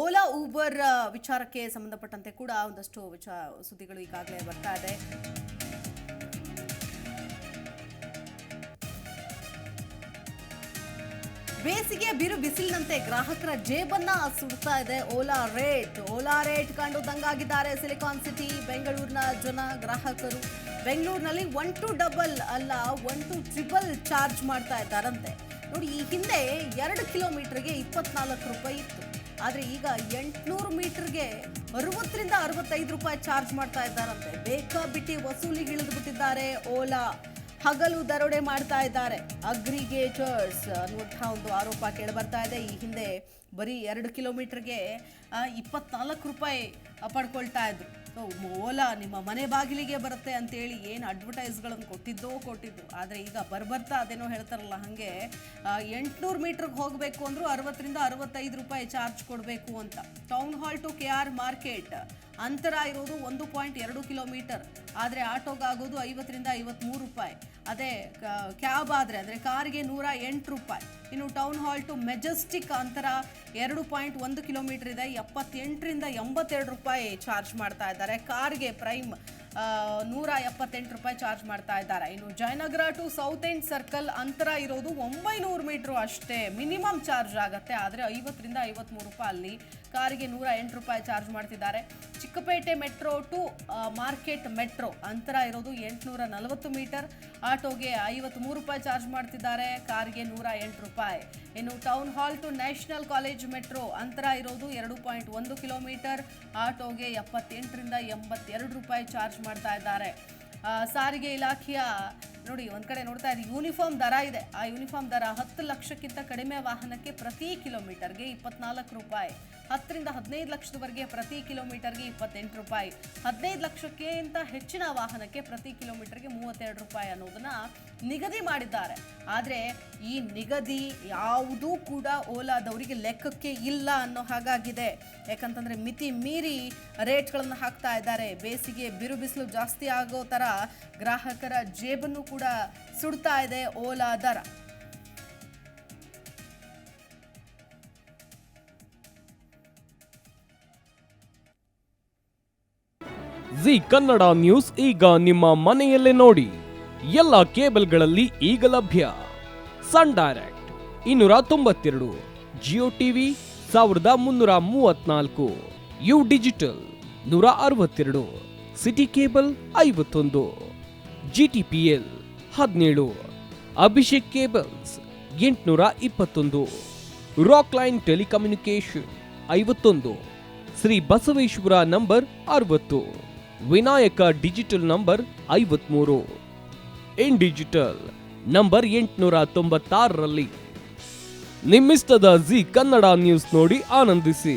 Ola Uber ವಿಚಾರಕ್ಕೆ ಸಂಬಂಧಪಟ್ಟಂತೆ ಕೂಡ ಒಂದಷ್ಟು ಸುದ್ದಿಗಳು ಈಗಾಗಲೇ ಬರ್ತಾ ಇದೆ. ಬೇಸಿಗೆ ಬಿರು ಬಿಸಿಲಿನಂತೆ ಗ್ರಾಹಕರ ಜೇಬನ್ನ ಸುಡ್ತಾ ಇದೆ ಓಲಾ ರೇಟ್ ಕಂಡು ದಂಗಾಗಿದ್ದಾರೆ ಸಿಲಿಕಾನ್ ಸಿಟಿ ಬೆಂಗಳೂರಿನ ಜನ ಗ್ರಾಹಕರು. ಬೆಂಗಳೂರಿನಲ್ಲಿ 1 to 2 ಅಲ್ಲ 1 to 3 ಚಾರ್ಜ್ ಮಾಡ್ತಾ ಇದ್ದಾರಂತೆ. ನೋಡಿ, ಈ ಹಿಂದೆ 2 ಕಿಲೋಮೀಟರ್ಗೆ 24 ರೂಪಾಯಿ ಇತ್ತು. ಆದರೆ ಈಗ 800 ಮೀಟರ್ಗೆ 60ರಿಂದ 65 ರೂಪಾಯಿ ಚಾರ್ಜ್ ಮಾಡ್ತಾ ಇದ್ದಾರಂತೆ. ಬೇಕಾಬಿಟ್ಟಿ ವಸೂಲಿಗೆ ಇಳಿದುಬಿಟ್ಟಿದ್ದಾರೆ ಓಲಾ. ಹಗಲು ದರೋಡೆ ಮಾಡ್ತಾ ಇದ್ದಾರೆ ಅಗ್ರಿಗೇಟರ್ಸ್ ಅನ್ನುವಂತಹ ಒಂದು ಆರೋಪ ಕೇಳಿ ಬರ್ತಾ ಇದೆ. ಈ ಹಿಂದೆ ಬರೀ 2 ಕಿಲೋಮೀಟರ್ಗೆ 24 ರೂಪಾಯಿ ಪಡ್ಕೊಳ್ತಾ ಇದ್ರು. ಓಲಾ ನಿಮ್ಮ ಮನೆ ಬಾಗಿಲಿಗೆ ಬರುತ್ತೆ ಅಂತೇಳಿ ಏನು ಅಡ್ವರ್ಟೈಸ್ಗಳನ್ನು ಕೊಟ್ಟಿದ್ದು. ಆದರೆ ಈಗ ಬರ್ತಾ ಅದೇನೋ ಹೇಳ್ತಾರಲ್ಲ ಹಾಗೆ 800 ಮೀಟರ್ಗೆ ಹೋಗಬೇಕು ಅಂದರೂ 60ರಿಂದ 65 ರೂಪಾಯಿ ಚಾರ್ಜ್ ಕೊಡಬೇಕು ಅಂತ. Town Hall to KR market ಅಂತರ ಇರೋದು 1.2 ಕಿಲೋಮೀಟರ್. ಆದರೆ ಆಟೋಗಾಗೋದು 50ರಿಂದ 53 ರೂಪಾಯಿ. ಅದೇ ಕ್ಯಾಬ್ ಅಂದರೆ ಕಾರ್ಗೆ 108 ರೂಪಾಯಿ. ಇನ್ನು ಟೌನ್ ಹಾಲ್ ಟು ಮೆಜೆಸ್ಟಿಕ್ ಅಂತರ 2.1 ಕಿಲೋಮೀಟರ್ ಇದೆ, 78ರಿಂದ 82 ರೂಪಾಯಿ ಚಾರ್ಜ್ ಮಾಡ್ತಾ ಇದ್ದಾರೆ. ಕಾರ್ಗೆ ಪ್ರೈಮ್ 178 ರೂಪಾಯಿ ಚಾರ್ಜ್ ಮಾಡ್ತಾ ಇದ್ದಾರೆ. ಇನ್ನು Jayanagar to South End Circle ಅಂತರ ಇರೋದು 900 ಮೀಟರ್ ಅಷ್ಟೇ ಮಿನಿಮಮ್ ಚಾರ್ಜ್ ಆಗುತ್ತೆ. ಆದರೆ 50ರಿಂದ 53 ರೂಪಾಯಿ ಅಲ್ಲಿ ಕಾರಿಗೆ 108 ರೂಪಾಯಿ ಚಾರ್ಜ್ ಮಾಡ್ತಿದ್ದಾರೆ. Chickpete metro to market metro ಅಂತರ ಇರೋದು 840 ಮೀಟರ್. ಆಟೋಗೆ 53 ರೂಪಾಯಿ ಚಾರ್ಜ್ ಮಾಡ್ತಿದ್ದಾರೆ, ಕಾರ್ಗೆ 108 ರೂಪಾಯಿ. ಇನ್ನು Town Hall to National College metro ಅಂತರ ಇರೋದು 2.1 ಕಿಲೋಮೀಟರ್. ಆಟೋಗೆ 78ರಿಂದ 82 ರೂಪಾಯಿ ಚಾರ್ಜ್ ಮಾಡ್ತಾ ಇದ್ದಾರೆ. ಸಾರಿಗೆ ಇಲಾಖೆಯ ನೋಡಿ ಒಂದ್ ಕಡೆ ನೋಡ್ತಾ ಇದ್ದೀವಿ ಯೂನಿಫಾರ್ಮ್ ದರ ಇದೆ. ಆ ಯೂನಿಫಾರ್ಮ್ ದರ 10 ಲಕ್ಷಕ್ಕಿಂತ ಕಡಿಮೆ ವಾಹನಕ್ಕೆ ಪ್ರತಿ ಕಿಲೋಮೀಟರ್ಗೆ 24 ರೂಪಾಯಿ, 10ರಿಂದ 15 ಲಕ್ಷದವರೆಗೆ ಪ್ರತಿ ಕಿಲೋಮೀಟರ್ಗೆ 28 ರೂಪಾಯಿ, 15 ಲಕ್ಷಕ್ಕಿಂತ ಹೆಚ್ಚಿನ ವಾಹನಕ್ಕೆ ಪ್ರತಿ ಕಿಲೋಮೀಟರ್ಗೆ 32 ರೂಪಾಯಿ ಅನ್ನೋದನ್ನ ನಿಗದಿ ಮಾಡಿದ್ದಾರೆ. ಆದರೆ ಈ ನಿಗದಿ ಯಾವುದೂ ಕೂಡ ಓಲಾದವರಿಗೆ ಲೆಕ್ಕಕ್ಕೆ ಇಲ್ಲ ಅನ್ನೋ ಹಾಗಾಗಿದೆ. ಯಾಕಂತಂದ್ರೆ ಮಿತಿ ಮೀರಿ ರೇಟ್ಗಳನ್ನು ಹಾಕ್ತಾ ಇದ್ದಾರೆ. ಬೇಸಿಗೆ ಬಿರು ಬಿಸಿಲು ಜಾಸ್ತಿ ಆಗೋ ತರ ಗ್ರಾಹಕರ ಜೇಬನ್ನು ಕೂಡ ಸುಡ್ತಾ ಇದೆ ಓಲಾ ದರ. ಜಿ ಕನ್ನಡ ನ್ಯೂಸ್ ಈಗ ನಿಮ್ಮ ಮನೆಯಲ್ಲೇ ನೋಡಿ. ಎಲ್ಲ ಕೇಬಲ್ಗಳಲ್ಲಿ ಈಗ ಲಭ್ಯ. Sun Direct 292, Jio TV 1334, U digital 162, city cable 51, GTPL 17, Abhishek cables 821, rock line telecommunication 51, Shri Basaveshwara number 60, Vinayaka digital number 53, in digital number 896ರಲ್ಲಿ. ನಿಮ್ಮಿಸ್ತದ ಜಿ ಕನ್ನಡ ನ್ಯೂಸ್ ನೋಡಿ ಆನಂದಿಸಿ.